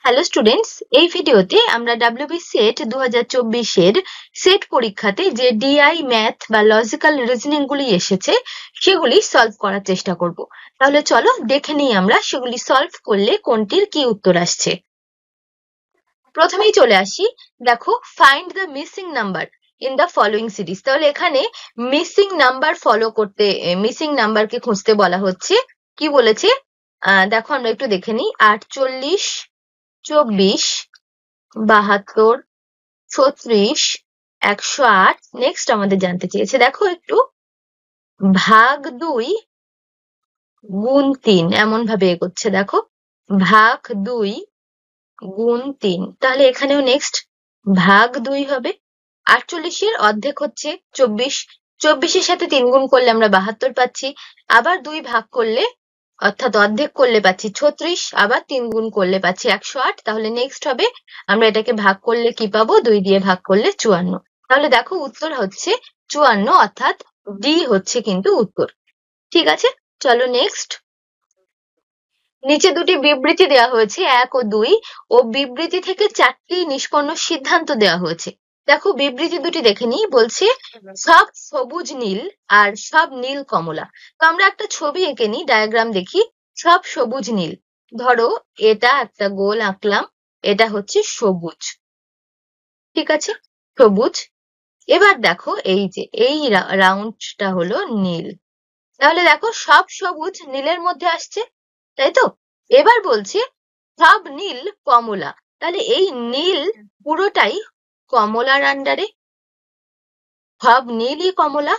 Hello students, এই ভিডিওতে আমরা ডাব্লিউবি সেট 2024 এর সেট পরীক্ষাতে যে ডিআই ম্যাথ বা লজিক্যাল রিজনিং গুলি এসেছে সেগুলি সলভ করার চেষ্টা করব। তাহলে চলো দেখে নিই আমরা সেগুলি সলভ করলে কোনটির কি উত্তর আসছে। প্রথমেই চলে আসি, দেখো find the missing number in the following series. তাহলে এখানে মিসিং নাম্বার ফলো করতে, মিসিং নাম্বারকে খুঁজতে বলা হচ্ছে। কি বলেছে দেখো আমরা একটু দেখে নিই। 48, 24, 72, 36, 108। নেক্সট আমাদের জানতে চেয়েছে, দেখো একটু, ভাগ 2 গুণ 3 এমন ভাবে এগোচ্ছে। দেখো ভাগ 2 গুণ 3, তাহলে এখানেও নেক্সট ভাগ 2 হবে। 48 এর অর্ধেক হচ্ছে 24, 24 এর সাথে 3 গুণ করলে আমরা 72 পাচ্ছি। আবার 2 ভাগ করলে অর্থাৎ অর্ধেক করলে পাচ্ছি 36, আবার 3 গুণ করলে পাচ্ছি 108। তাহলে নেক্সট হবে, আমরা এটাকে ভাগ করলে কি পাবো, 2 দিয়ে ভাগ করলে 54। তাহলে দেখো উত্তর হচ্ছে 54, অর্থাৎ ডি হচ্ছে কিন্তু উত্তর। ঠিক আছে, চলো নেক্সট। নিচে দুটি বিবৃতি দেওয়া হয়েছে 1 ও 2, ও বিবৃতি থেকে 4টি নিষ্পন্ন সিদ্ধান্ত দেওয়া হয়েছে। দেখো বিবৃতি দুটি দেখে নিই। বলছে সব সবুজ নীল আর সব নীল কমলা। তো আমরা একটা ছবি এঁকে নিই, ডায়াগ্রাম দেখি। সব সবুজ নীল, ধরো এটা একটা গোল আঁকলাম, এটা হচ্ছে সবুজ। ঠিক আছে, সবুজ। এবার দেখো এই যে এই রাউন্ডটা হলো নীল। তাহলে দেখো সব সবুজ নীলের মধ্যে আসছে, তাই তো? এবার বলছে সব নীল কমলা, তাহলে এই নীল পুরোটাই কমলার আন্ডারে। সব নীলই কমলা,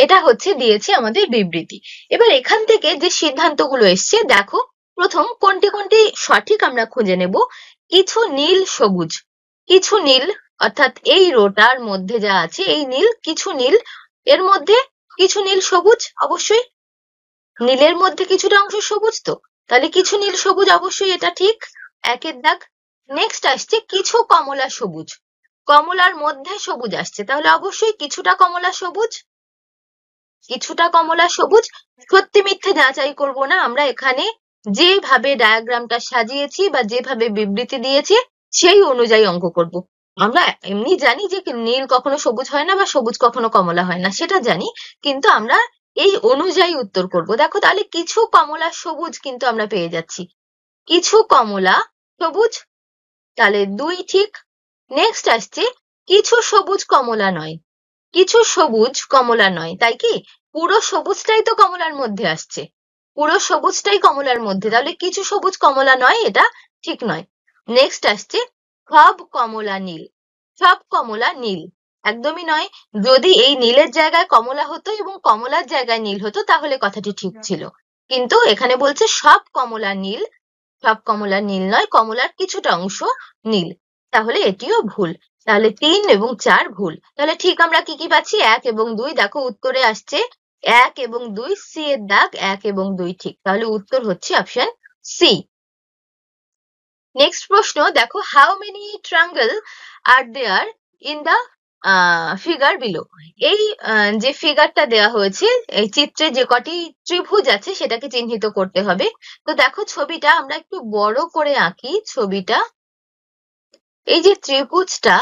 এটা হচ্ছে দিয়েছে আমাদের বিবৃতি। এবার এখান থেকে যে সিদ্ধান্তগুলো এসছে, দেখো প্রথম কোনটি কোনটি সঠিক আমরা খুঁজে নেব। কিছু নীল সবুজ, কিছু নীল, অর্থাৎ এই রোটার মধ্যে যা আছে এই নীল, কিছু নীল, এর মধ্যে কিছু নীল সবুজ, অবশ্যই নীলের মধ্যে কিছুটা অংশ সবুজ, তো তাহলে কিছু নীল সবুজ, অবশ্যই এটা ঠিক, একের দাগ। নেক্সট আসছে কিছু কমলা সবুজ, কমলার মধ্যে সবুজ আসছে, তাহলে অবশ্যই কিছুটা কমলা সবুজ, কিছুটা কমলা সবুজ। সত্যি মিথ্যে যাচাই করব না, আমরা এখানে যেভাবে ডায়াগ্রামটা সাজিয়েছি বা যেভাবে বিবৃতি দিয়েছে সেই অনুযায়ী অঙ্ক করব। আমরা এমনি জানি যে নীল কখনো সবুজ হয় না বা সবুজ কখনো কমলা হয় না, সেটা জানি, কিন্তু আমরা এই অনুযায়ী উত্তর করব। দেখো তাহলে কিছু কমলা সবুজ কিন্তু আমরা পেয়ে যাচ্ছি, কিছু কমলা সবুজ, তাহলে 2 ঠিক। নেক্সট আসছে কিছু সবুজ কমলা নয়, কিছু সবুজ কমলা নয়, তাই কি পুরো সবুজটাই তো কমলার মধ্যে আসছে, পুরো সবুজটাই কমলার মধ্যে, তাহলে কিছু সবুজ কমলা নয়, এটা ঠিক নয়। নেক্সট আসছে সব কমলা নীল, সব কমলা নীল, একদমই নয়। যদি এই নীলের জায়গায় কমলা হতো এবং কমলার জায়গায় নীল হতো তাহলে কথাটি ঠিক ছিল, কিন্তু এখানে বলছে সব কমলা নীল, সব কমলা নীল নয়, কমলার কিছুটা অংশ নীল, তাহলে এটিও ভুল। তাহলে 3 এবং 4 ভুল। তাহলে ঠিক আমরা কি কি পাচ্ছি, 1 এবং 2। দেখো উত্তরে আসছে 1 এবং 2, সি এর দাগ, 1 এবং 2 ঠিক, তাহলে উত্তর হচ্ছে অপশন সি। নেক্সট প্রশ্ন দেখো, how many triangle are there in the figure below. এই যে ফিগারটা দেওয়া হয়েছে, এই চিত্রে যে কটি ত্রিভুজ আছে সেটাকে চিহ্নিত করতে হবে। তো দেখো ছবিটা আমরা একটু বড় করে আঁকি, ছবিটা, এই যে ত্রিভুজটা,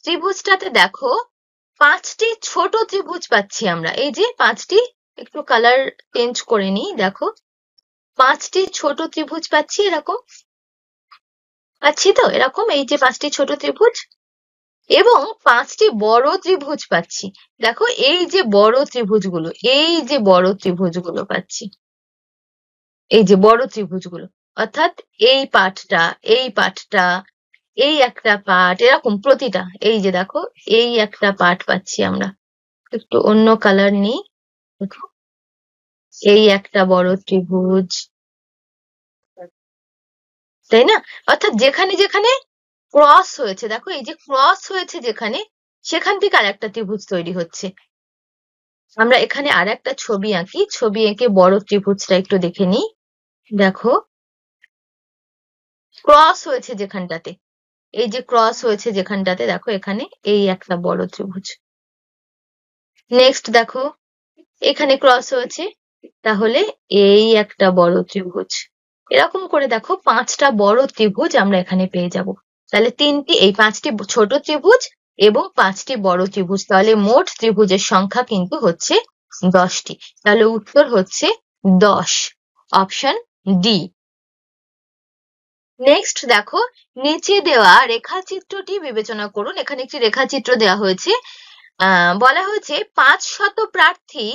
ত্রিভুজটাতে দেখো 5টি ছোট ত্রিভুজ পাচ্ছি আমরা, এই যে 5টি, একটু কালার চেঞ্জ করে নিই। দেখো 5টি ছোট ত্রিভুজ পাচ্ছি, এরকম পাচ্ছি তো, এরকম এই যে 5টি ছোট ত্রিভুজ, এবং 5টি বড় ত্রিভুজ পাচ্ছি। দেখো এই যে বড় ত্রিভুজগুলো, এই যে বড় ত্রিভুজগুলো পাচ্ছি, এই যে বড় ত্রিভুজগুলো, অর্থাৎ এই পাটটা, এই পাটটা, এই একটা পাট, এরকম প্রতিটা, এই যে দেখো এই একটা পাট পাচ্ছি আমরা, একটু অন্য কালার নিই। দেখো এই একটা বড় ত্রিভুজ, তাই না? অর্থাৎ যেখানে যেখানে ক্রস হয়েছে, দেখো এই যে ক্রস হয়েছে যেখানে, সেখান থেকে আর একটা ত্রিভুজ তৈরি হচ্ছে। আমরা এখানে আর একটা ছবি আঁকি, ছবি এঁকে বড় ত্রিভুজটা একটু দেখে নিই। দেখো ক্রস হয়েছে যেখানটাতে, এই যে ক্রস হয়েছে যেখানটাতে, দেখো এখানে এই একটা বড় ত্রিভুজ। নেক্সট দেখো এখানে ক্রস হয়েছে, তাহলে এই একটা বড় ত্রিভুজ। এরকম করে দেখো 5টা বড় ত্রিভুজ আমরা এখানে পেয়ে যাব। তাহলে এই 5টি ছোট ত্রিভুজ এবং 5টি বড় ত্রিভুজ, তাহলে মোট ত্রিভুজের সংখ্যা কিন্তু হচ্ছে 10টি। তাহলে উত্তর হচ্ছে 10, অপশন ডি। নেক্সট দেখো, নিচে দেওয়া রেখাচিত্রটি বিবেচনা করুন। এখানে একটি রেখাচিত্র দেওয়া হয়েছে। বলা হয়েছে 500 প্রার্থী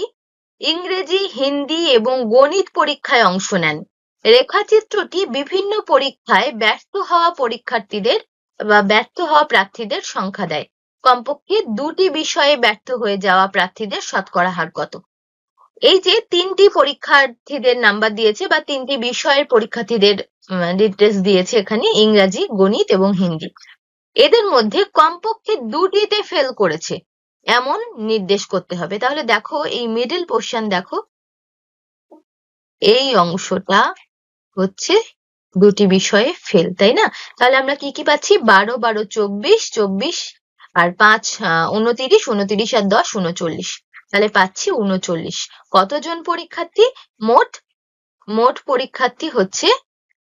ইংরেজি, হিন্দি এবং গণিত পরীক্ষায় অংশ নেন। রেখাচিত্রটি বিভিন্ন পরীক্ষায় ব্যর্থ হওয়া পরীক্ষার্থীদের বা ব্যর্থ হওয়া প্রার্থীদের সংখ্যা দেয়। কমপক্ষে 2টি বিষয়ে ব্যর্থ হয়ে যাওয়া প্রার্থীদের শতকরা হার কত? এই যে 3টি পরীক্ষার্থীদের নাম্বার দিয়েছে বা 3টি বিষয়ের পরীক্ষার্থীদের ডিটেলস দিয়েছে এখানে, ইংরাজি, গণিত এবং হিন্দি। এদের মধ্যে কমপক্ষে 2টিতে ফেল করেছে এমন নির্দেশ করতে হবে। তাহলে দেখো এই মিডল পোরশন, দেখো এই অংশটা হচ্ছে 2টি বিষয়ে ফেল, তাই না? তাহলে আমরা কি কি পাচ্ছি? 12, 12, 24, 24 আর 5, 29, 29 আর 10, 39। তাহলে পাচ্ছি 39। কতজন পরীক্ষার্থী? মোট পরীক্ষার্থী হচ্ছে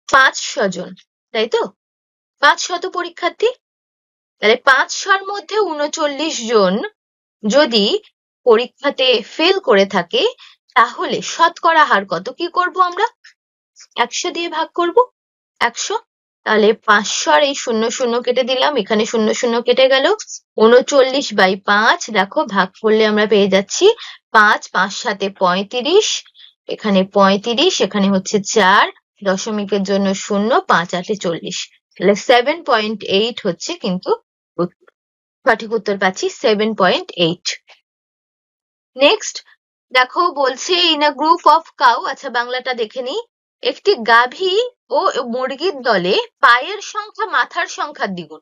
500 জন, তাই তো? 500 পরীক্ষার্থী। তাহলে 500-র মধ্যে 39 জন যদি পরীক্ষাতে ফেল করে থাকে, তাহলে শতকরা হার কত? কি করব আমরা? 100 দিয়ে ভাগ করব। 100। তাহলে 500 আর এই 00 কেটে দিলাম, এখানে 00 কেটে গেল। 39/5 দেখো ভাগ করলে আমরা পেয়ে যাচ্ছি 5, 5 7 35, এখানে 35, এখানে হচ্ছে 4, দশমিকের জন্য 0, 5 8 40। তাহলে 7.8 হচ্ছে কিন্তু সঠিক উত্তর পাচ্ছি 7.8। নেক্সট দেখো বলছে in a group of cow, আচ্ছা বাংলাটা দেখে নিই। একটি গাভী ও মুরগির দলে পায়ের সংখ্যা মাথার সংখ্যার দ্বিগুণ।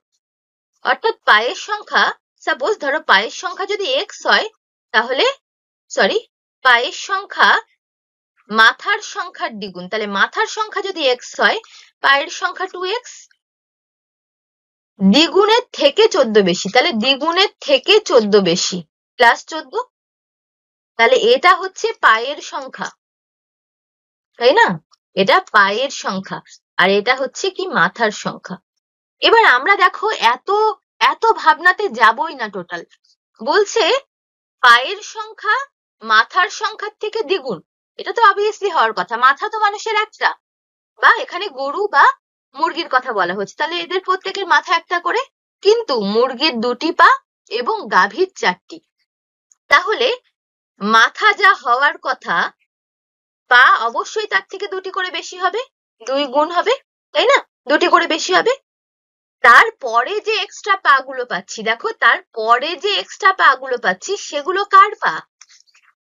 অর্থাৎ পায়ের সংখ্যা, সাপোজ ধরো পায়ের সংখ্যা যদি x হয়, তাহলে পায়ের সংখ্যা মাথার সংখ্যার দ্বিগুণ। তাহলে মাথার সংখ্যা যদি x হয়, পায়ের সংখ্যা 2x। দ্বিগুণের থেকে 14 বেশি, তাহলে দ্বিগুণের থেকে 14 বেশি প্লাস 14। তাহলে এটা হচ্ছে পায়ের সংখ্যা, তাই না? এটা পায়ের সংখ্যা আর এটা হচ্ছে কি মাথার সংখ্যা। এবার আমরা দেখো এত ভাবনাতে যাবই না। টোটাল বলছে পায়ের সংখ্যা মাথার সংখ্যার থেকে দ্বিগুণ, এটা তো অবভিয়াসলি হওয়ার কথা। মাথা তো মানুষের একটা, বা এখানে গরু বা মুরগির কথা বলা হচ্ছে, তাহলে এদের প্রত্যেকের মাথা একটা করে, কিন্তু মুরগির 2টি পা এবং গাভীর 4টি। তাহলে মাথা যা হওয়ার কথা, পা অবশ্যই তার থেকে 2টি করে বেশি হবে, 2 গুণ হবে, তাই না? 2টি করে বেশি হবে। তারপরে যে এক্সট্রা পা গুলো পাচ্ছি, দেখো তারপরে যে এক্সট্রা পা গুলো পাচ্ছি, সেগুলো কার পা?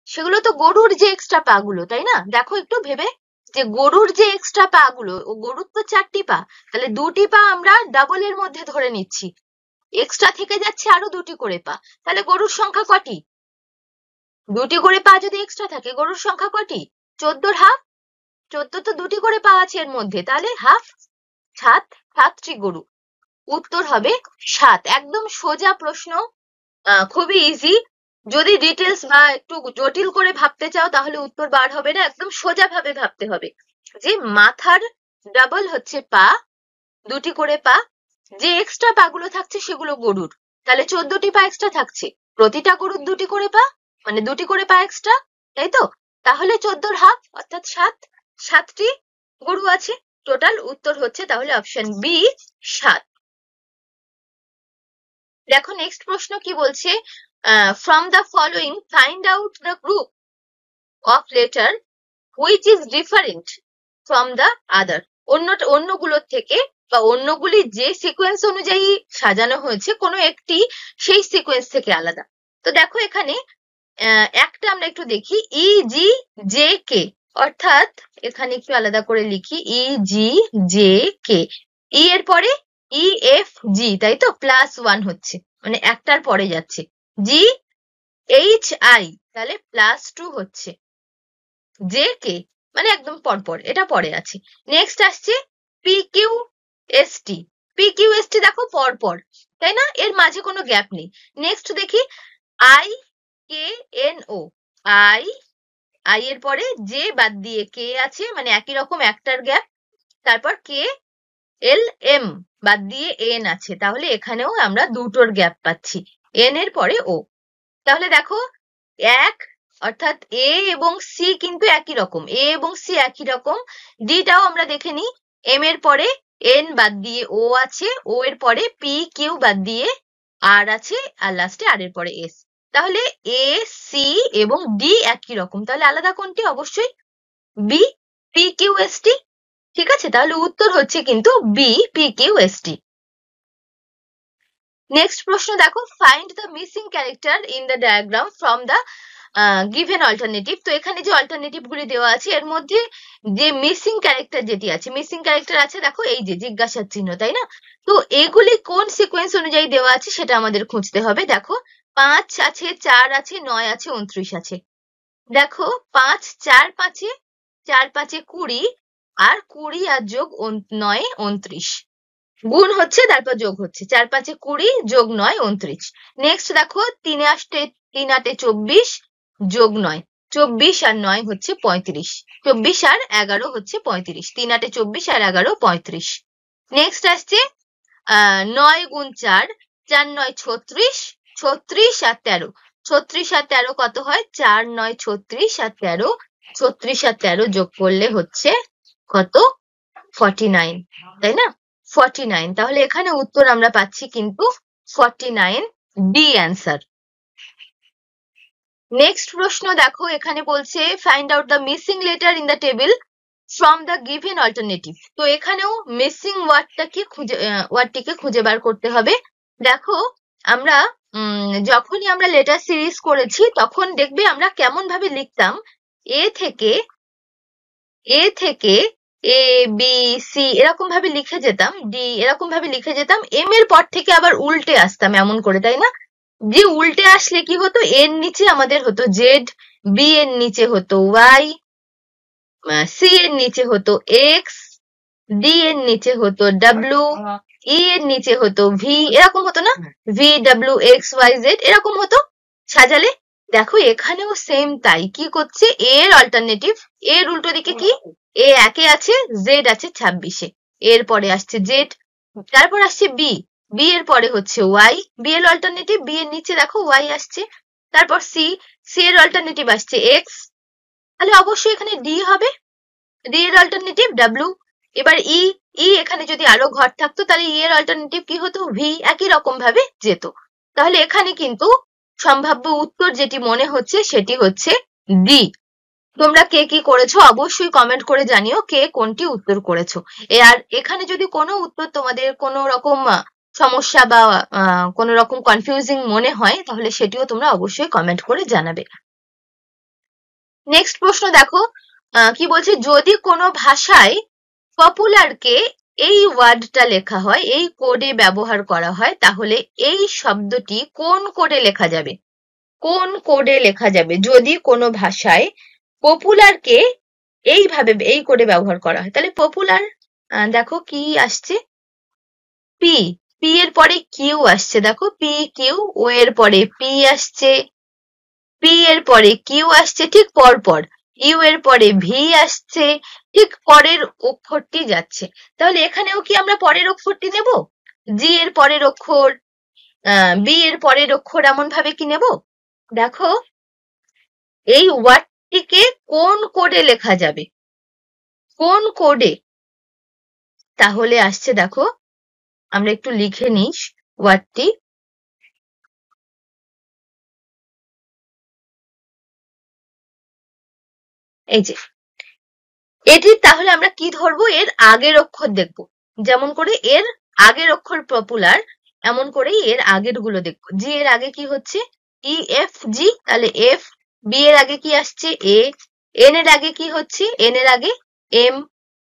সেগুলো তো গরুর যে এক্সট্রা পা গুলো, তাই না? দেখো একটু ভেবে, যে গরুর যে এক্সট্রা পা গুলো, ও গরুর তো 4টি পা, তাহলে 2টি পা আমরা ডাবলের মধ্যে ধরে নিচ্ছি, এক্সট্রা থেকে যাচ্ছে আরো 2টি করে পা। তাহলে গরুর সংখ্যা কটি? 2টি করে পা যদি এক্সট্রা থাকে, গরুর সংখ্যা কটি? 14-র হাফ। 14 তো 2টি করে পা আছে এর মধ্যে, তাহলে হাফ। 7টি গরু। উত্তর হবে 7। একদম সোজা প্রশ্ন, খুবই ইজি। যদি ডিটেলস বা একটু জটিল করে ভাবতে চাও, তাহলে উত্তর বার হবে না। একদম সোজা ভাবে ভাবতে হবে যে মাথার ডাবল হচ্ছে পা, 2টি করে পা, যে এক্সট্রা পা গুলো থাকছে সেগুলো গরুর, তাহলে 14টি পা এক্সট্রা থাকছে, প্রতিটা গরুর 2টি করে পা, মানে 2টি করে পা এক্সট্রা, তাই তো? তাহলে 14-র হাফ অর্থাৎ 7টি গরু আছে টোটাল। উত্তর হচ্ছে তাহলে অপশন বি, 7। দেখো নেক্সট প্রশ্ন কি বলছে, from the following find out the group of letter which is different from the other. অন্যগুলোর থেকে বা অন্যগুলি যে সিকোয়েন্স অনুযায়ী সাজানো হয়েছে, কোনো একটি সেই সিকোয়েন্স থেকে আলাদা। তো দেখো এখানে একটা আমরা একটু দেখি, ই জি জে কে, অর্থাৎ এখানে একটু আলাদা করে লিখি, ই জি জে কে, ই এর পরে ই এফ জি, তাই তো? +1 হচ্ছে, মানে একটার পরে যাচ্ছে। জি এইচ আই, তাহলে +2 হচ্ছে। জে কে মানে একদম পরপর, এটা পরে আছে। নেক্সট আসছে P Q S T. P Q S T দেখো পরপর, তাই না? এর মাঝে কোনো গ্যাপ নেই। নেক্সট দেখি I K N O, I এর পরে জে বাদ দিয়ে কে আছে, মানে একই রকম একটার গ্যাপ, তারপর কে এল এম বাদ দিয়ে এন আছে, তাহলে এখানেও আমরা দুটোর গ্যাপ পাচ্ছি, এন এর পরে ও। তাহলে দেখো এক অর্থাৎ এ এবং সি কিন্তু একই রকম, এ এবং সি একই রকম। ডিটাও আমরা দেখে নিই, এম এর পরে এন বাদ দিয়ে ও আছে, ও এর পরে পি কিউ বাদ দিয়ে আর আছে, আর লাস্টে আর এর পরে এস। তাহলে এ সি এবং ডি একই রকম, তাহলে আলাদা কোনটি? অবশ্যই B, P Q S T. ঠিক আছে, তাহলে উত্তর হচ্ছে কিন্তু B, P Q S T. Next প্রশ্ন দেখো, find the missing character in the diagram from the given alternative. তো এখানে যে অল্টারনেটিভ গুলি দেওয়া আছে এর মধ্যে যে মিসিং ক্যারেক্টার যেটি আছে, মিসিং ক্যারেক্টার আছে দেখো এই যে জিজ্ঞাসার চিহ্ন, তাই না? তো এগুলি কোন সিকোয়েন্স অনুযায়ী দেওয়া আছে সেটা আমাদের খুঁজতে হবে। দেখো 5 আছে, 4 আছে, 9 আছে, 29 আছে। দেখো 5 4 5-এ, 4 5-এ 20, আর 20 আর যোগ 9 29, গুণ হচ্ছে তারপর যোগ হচ্ছে, 4 5-এ 20 যোগ 9 29। নেক্সট দেখো 3 8-এ 24 যোগ 9, 24 আর 9 হচ্ছে 35, 24 আর 11 হচ্ছে 35, 3 8-এ 24 আর 11 35। নেক্সট আসছে 9 গুণ 4, 4 9 36, 36 আর 13, 36 আর 13 কত হয়? 4 9 36 আর 13, 36 আর 13 যোগ করলে হচ্ছে কত? 49, তাই না? 49, তাহলে এখানে উত্তর আমরা পাচ্ছি কিন্তু 49, ডি অ্যান্সার। নেক্সট প্রশ্ন দেখো, এখানে বলছে find out the missing letter in the table from the given alternative. তো এখানেও মিসিং ওয়ার্ডটিকে খুঁজে বার করতে হবে। দেখো আমরা যখনই আমরা লেটার সিরিজ করেছি তখন দেখবে আমরা কেমন ভাবে লিখতাম, এ থেকে এ বি সি এরকম ভাবে লিখে যেতাম, ডি এরকম ভাবে লিখে যেতাম, এম এর পর থেকে আবার উল্টে আসতাম এমন করে, তাই না? যে উল্টে আসলে কি হতো, এর নিচে আমাদের হতো জেড, বি এর নিচে হতো ওয়াই, সি এর নিচে হতো এক্স, ডি এর নিচে হতো ডাব্লিউ, ই এর নিচে হতো ভি, এরকম হতো না? V W X Y Z এরকম হতো সাজালে। দেখো এখানেও সেম তাই, কি করছে, এর অল্টারনেটিভ, এর উল্টো দিকে কি, এ 1-এ আছে, জেড আছে 26-এ, এর পরে আসছে জেড, তারপর আসছে বি, বি এর পরে হচ্ছে ওয়াই, বি এর অল্টারনেটিভ, বি এর নিচে দেখো ওয়াই আসছে, তারপর সি, সি এর অল্টারনেটিভ আসছে এক্স, তাহলে অবশ্যই এখানে ডি হবে, ডি এর অল্টারনেটিভ ডাব্লিউ। এবার ই, ই এখানে যদি আরো ঘর থাকতো তাহলে ই এর অল্টারনেটিভ কি হতো, ভি, একই রকম ভাবে যেত। তাহলে এখানে কিন্তু সম্ভাব্য উত্তর যেটি মনে হচ্ছে সেটি হচ্ছে ডি। তোমরা কে কি করেছো অবশ্যই কমেন্ট করে জানিও কে কোনটি উত্তর করেছো। আর এখানে যদি কোনো উত্তর তোমাদের কোনো রকম সমস্যা বা কোনো রকম কনফিউজিং মনে হয় তাহলে সেটিও তোমরা অবশ্যই কমেন্ট করে জানাবে। নেক্সট প্রশ্ন দেখো, কি বলছে, যদি কোনো ভাষায় পপুলারকে এই ওয়ার্ডটা লেখা হয়, এই কোডে ব্যবহার করা হয়, তাহলে এই শব্দটি কোন কোডে লেখা যাবে? কোন কোডে লেখা যাবে যদি কোনো ভাষায় পপুলারকে এইভাবে এই কোডে ব্যবহার করা হয়? তাহলে পপুলার দেখো কি আসছে, পি, পি এর পরে কিউ আসছে, দেখো পি কিউ, ও এর পরে পি আসছে, পি এর পরে কিউ আসছে ঠিক পরপর, ইউ এর পরে ভি আসছে, ঠিক পরের অক্ষরটি যাচ্ছে। তাহলে এখানেও কি আমরা পরের অক্ষরটি নেব? জি এর পরের অক্ষর, বি এর পরের অক্ষর এমন ভাবে কি নেব? দেখো এই ওয়ার্ডটিকে কোন কোডে লেখা যাবে, কোন কোডে? তাহলে আসছে দেখো, আমরা একটু লিখে নিই ওয়ার্ডটি। এই যে এটি, তাহলে আমরা কি ধরবো, এর আগের অক্ষর দেখবো, যেমন করে এর আগের অক্ষর পপুলার এমন করেই এর আগের গুলো দেখবো। জি এর আগে কি হচ্ছে, ই এফ জি, তাহলে এফ। বি এর আগে কি আসছে, এ। এন এর আগে কি হচ্ছে, এন এর আগে এম।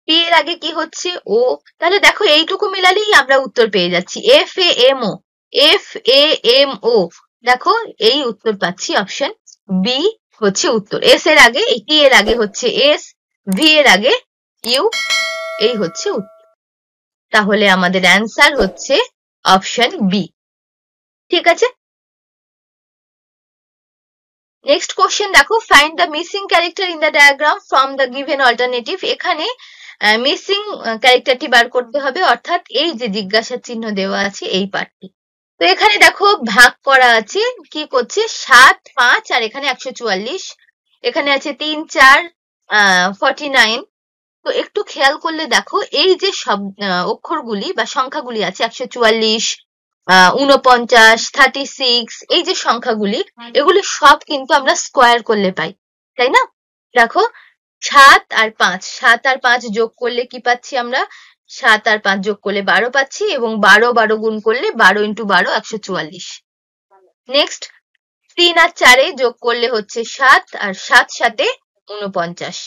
পি এর আগে কি হচ্ছে, ও। তাহলে দেখো এইটুকু মিলালেই আমরা উত্তর পেয়ে যাচ্ছি, F A M O, F A M O. দেখো এই উত্তর পাচ্ছি, অপশন বি হচ্ছে উত্তর। এস এর আগে, টি এর আগে হচ্ছে এস, ভি এর আগে ইউ, এই হচ্ছে উত্তর। তাহলে আমাদের অ্যান্সার হচ্ছে অপশন বি। ঠিক আছে, নেক্সট কোশ্চেন দেখো, find the missing character in the diagram from the given alternative. এখানে মিসিং ক্যারেক্টারটি বার করতে হবে, অর্থাৎ এই যে জিজ্ঞাসা চিহ্ন দেওয়া আছে এই পার্টটি। তো এখানে দেখো ভাগ করা আছে, কি করছে 7, 5 আর এখানে 144, এখানে আছে 3, 4, 49। তো একটু খেয়াল করলে দেখো এই যে সব অক্ষরগুলি বা সংখ্যাগুলি আছে 144, 49, 36, এই যে সংখ্যাগুলি এগুলি সব কিন্তু আমরা স্কোয়ার করলে পাই, তাই না? দেখো 7 আর 5 যোগ করলে কি পাচ্ছি আমরা? 7 আর 5 যোগ করলে 12 পাচ্ছি, এবং 12 গুণ করলে 12 × 12 144। নেক্সট 3 আর 4 যোগ করলে হচ্ছে 7 আর 7 7 49।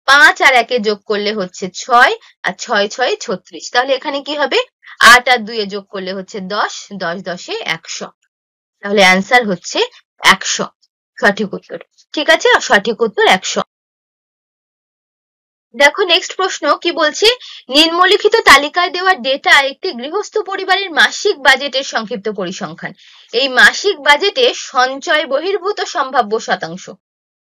5 আর 1 যোগ করলে হচ্ছে 6 আর 6 6 36। তাহলে এখানে কি হবে? 8 আর 2 যোগ করলে হচ্ছে 10, 10 10 100। তাহলে অ্যান্সার হচ্ছে 100 সঠিক উত্তর। ঠিক আছে, সঠিক উত্তর 100। দেখো নেক্সট প্রশ্ন কি বলছে, নিম্নলিখিত তালিকায় দেওয়া ডেটা একটি গৃহস্থ পরিবারের মাসিক বাজেটের সংক্ষিপ্ত পরিসংখ্যান। এই মাসিক বাজেটে সঞ্চয় বহির্ভূত সম্ভাব্য শতাংশ,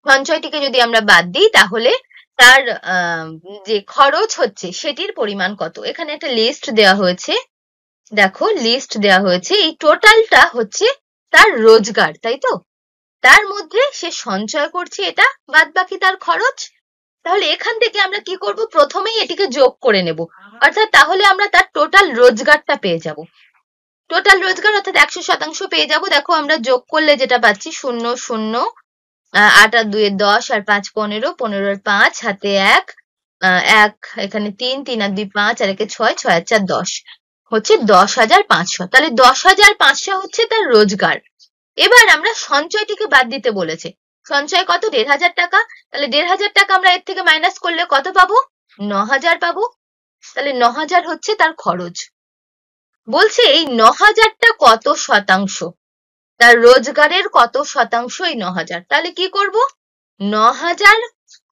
সঞ্চয়টিকে যদি আমরা বাদ দিই তাহলে তার যে খরচ হচ্ছে সেটির পরিমাণ কত। এখানে একটা লিস্ট দেওয়া হয়েছে, দেখো লিস্ট দেওয়া হয়েছে, এই টোটালটা হচ্ছে তার রোজগার, তাই তো? তার মধ্যে সে সঞ্চয় করছে এটা, বাদ বাকি তার খরচ। তাহলে এখান থেকে আমরা কি করব, প্রথমেই এটিকে যোগ করে নেব, অর্থাৎ তাহলে আমরা তার টোটাল রোজগারটা পেয়ে যাব। টোটাল রোজগার অর্থাৎ 100% পেয়ে যাব। দেখো আমরা যোগ করলে যেটা পাচ্ছি 0 0, 8 আর 2 10 আর 5 15, 15 আর 5 হাতে 1, 1 এখানে 3, 3 আর 2 5 আর 1 6, 6 আর 4 10, হচ্ছে 10,500। তাহলে 10,500 হচ্ছে তার রোজগার। এবার আমরা সঞ্চয়টিকে বাদ দিতে বলেছে, সঞ্চয় কত? 1,500 টাকা। তাহলে 1,500 টাকা আমরা এর থেকে মাইনাস করলে কত পাবো? 9,000 পাবো। তাহলে 9,000 হচ্ছে তার খরচ। বলছে এই 9,000টা কত শতাংশ, তার রোজগারের কত শতাংশ এই 9,000। তাহলে কি করব, 9,000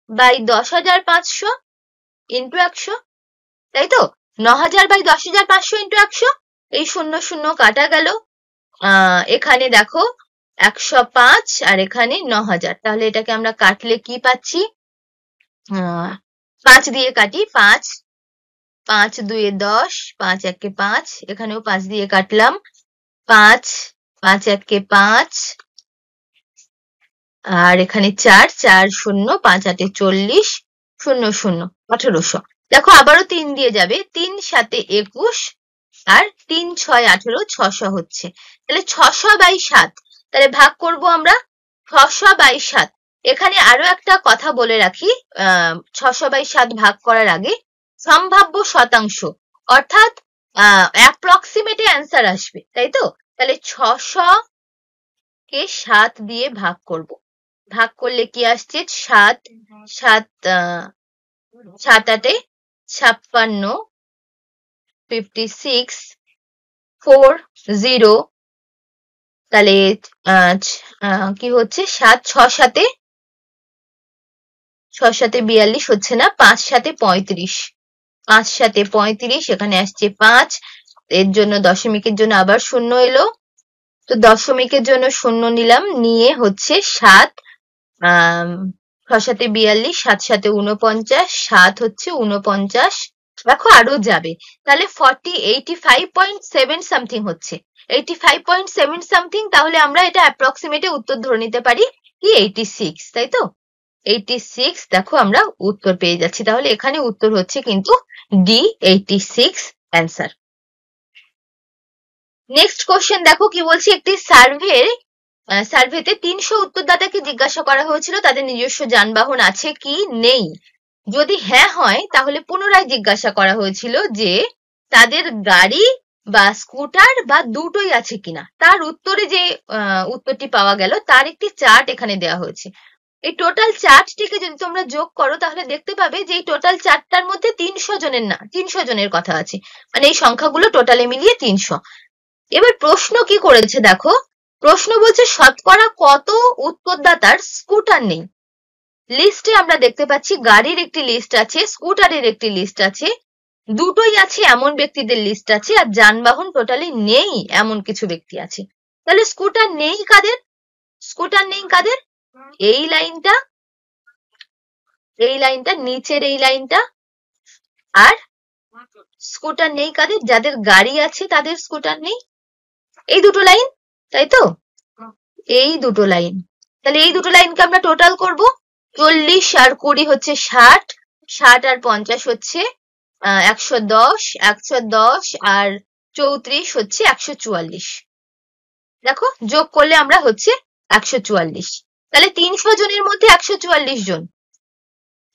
বাই 10,500 ইন্টু 100, তাই তো? 9,000 বাই 10,500 ইন্টু 100, এই 0 0 কাটা গেল। এখানে দেখো 105 আর এখানে 9,000। তাহলে এটাকে আমরা কাটলে কি পাচ্ছি? 5 দিয়ে কাটি, 5 5 2 10, 5 1 5, এখানেও 5 দিয়ে কাটলাম, 5 5 1 5, আর এখানে 4 4 0, 5 8 40, 0 0 1800। দেখো আবারও 3 দিয়ে যাবে, 3 7 21 আর 3 6 18, 600 হচ্ছে। তাহলে 600 বাই 7, তাহলে ভাগ করব আমরা 600 বাই 7। এখানে আরো একটা কথা বলে রাখি, 600 বাই 7 ভাগ করার আগে সম্ভাব্য শতাংশ, অর্থাৎ অ্যাপ্রক্সিমেটে অ্যান্সার আসবে, তাই তো? তাহলে 600 কে 7 দিয়ে ভাগ করব, ভাগ করলে কি আসছে? 7 7 7 8 56, 56 4 0। তাহলে কি হচ্ছে? 7 6 7 6 7 42 হচ্ছে না, 5 7 35, 5 7 35, এখানে আসছে 5, এর জন্য দশমিকের জন্য আবার 0 এলো, তো দশমিকের জন্য 0 নিলাম, নিয়ে হচ্ছে 7, 6 7 42, 7 7 49, 7 হচ্ছে 49। দেখো আরো যাবে, তাহলে 85.7 সামথিং হচ্ছে, 85.7 সামথিং। তাহলে আমরা এটা অ্যাপ্রক্সিমেটে উত্তর ধরে নিতে পারি কি 86, তাই তো? 86, দেখো আমরা উত্তর পেয়ে যাচ্ছি। তাহলে এখানে উত্তর হচ্ছে কিন্তু ডি, 86 অ্যান্সার। নেক্সট কোশ্চেন দেখো কি বলছে, একটি সার্ভেতে 300 উত্তরদাতাকে জিজ্ঞাসা করা হয়েছিল তাদের নিজস্ব যানবাহন আছে কি নেই। যদি হ্যাঁ হয় তাহলে পুনরায় জিজ্ঞাসা করা হয়েছিল যে তাদের গাড়ি বা স্কুটার বা দুটোই আছে কিনা। তার উত্তরে যে উত্তরটি পাওয়া গেল তার একটি চার্ট এখানে দেওয়া হয়েছে। এই টোটাল চার্টটিকে যদি তোমরা যোগ করো তাহলে দেখতে পাবে যে এই টোটাল চার্টটার মধ্যে 300 জনের না, 300 জনের কথা আছে, মানে এই সংখ্যাগুলো টোটালে মিলিয়ে 300। এবার প্রশ্ন কি করেছে দেখো, প্রশ্ন বলছে শতকরা কত উত্তরদাতার স্কুটার নেই। লিস্টে আমরা দেখতে পাচ্ছি গাড়ির একটি লিস্ট আছে, স্কুটারের একটি লিস্ট আছে, দুটোই আছে এমন ব্যক্তিদের লিস্ট আছে, আর যানবাহন টোটালি নেই এমন কিছু ব্যক্তি আছে। তাহলে স্কুটার নেই কাদের? স্কুটার নেই কাদের? এই লাইনটা, এই লাইনটা, নিচের এই লাইনটা, আর স্কুটার নেই কাদের? যাদের গাড়ি আছে তাদের স্কুটার নেই। এই দুটো লাইন, তাই তো? এই দুটো লাইন। তাহলে এই দুটো লাইনকে আমরা টোটাল করব। 40 আর 20 হচ্ছে 60, 60 আর 50 হচ্ছে 110, 110 আর 34 হচ্ছে 144। দেখো যোগ করলে আমরা হচ্ছে 144। তাহলে 300 জনের মধ্যে 144 জন,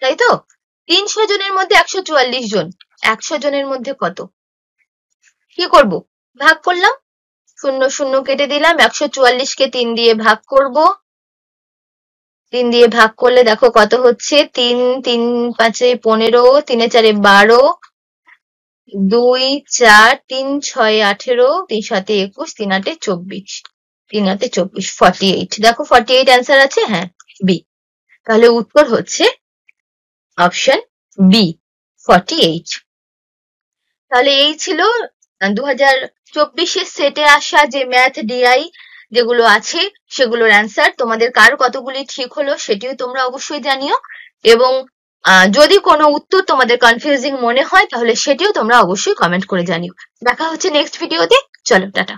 তাই তো? 300 জনের মধ্যে 144 জন। 100 জনের মধ্যে কত? কি করব? ভাগ করলাম, 0 0 কেটে দিলাম, 144কে 3 দিয়ে ভাগ করব। 3 দিয়ে ভাগ করলে দেখো কত হচ্ছে, 3 3 5 15, 3 4 12, 2 4 3 6 18, 3 7 21, 3 8 24, 3 8 24, 48। দেখো 48 অ্যান্সার আছে, হ্যাঁ বি। তাহলে উত্তর হচ্ছে অপশন বি, 48। তাহলে এই ছিল 2024-এর সেটে আসা যে ম্যাথ ডিআই যেগুলো আছে সেগুলোর অ্যান্সার। তোমাদের কার কতগুলি ঠিক হলো সেটিও তোমরা অবশ্যই জানিও, এবং যদি কোনো উত্তর তোমাদের কনফিউজিং মনে হয় তাহলে সেটিও তোমরা অবশ্যই কমেন্ট করে জানিও। দেখা হচ্ছে নেক্সট ভিডিওতে। চলো টাটা।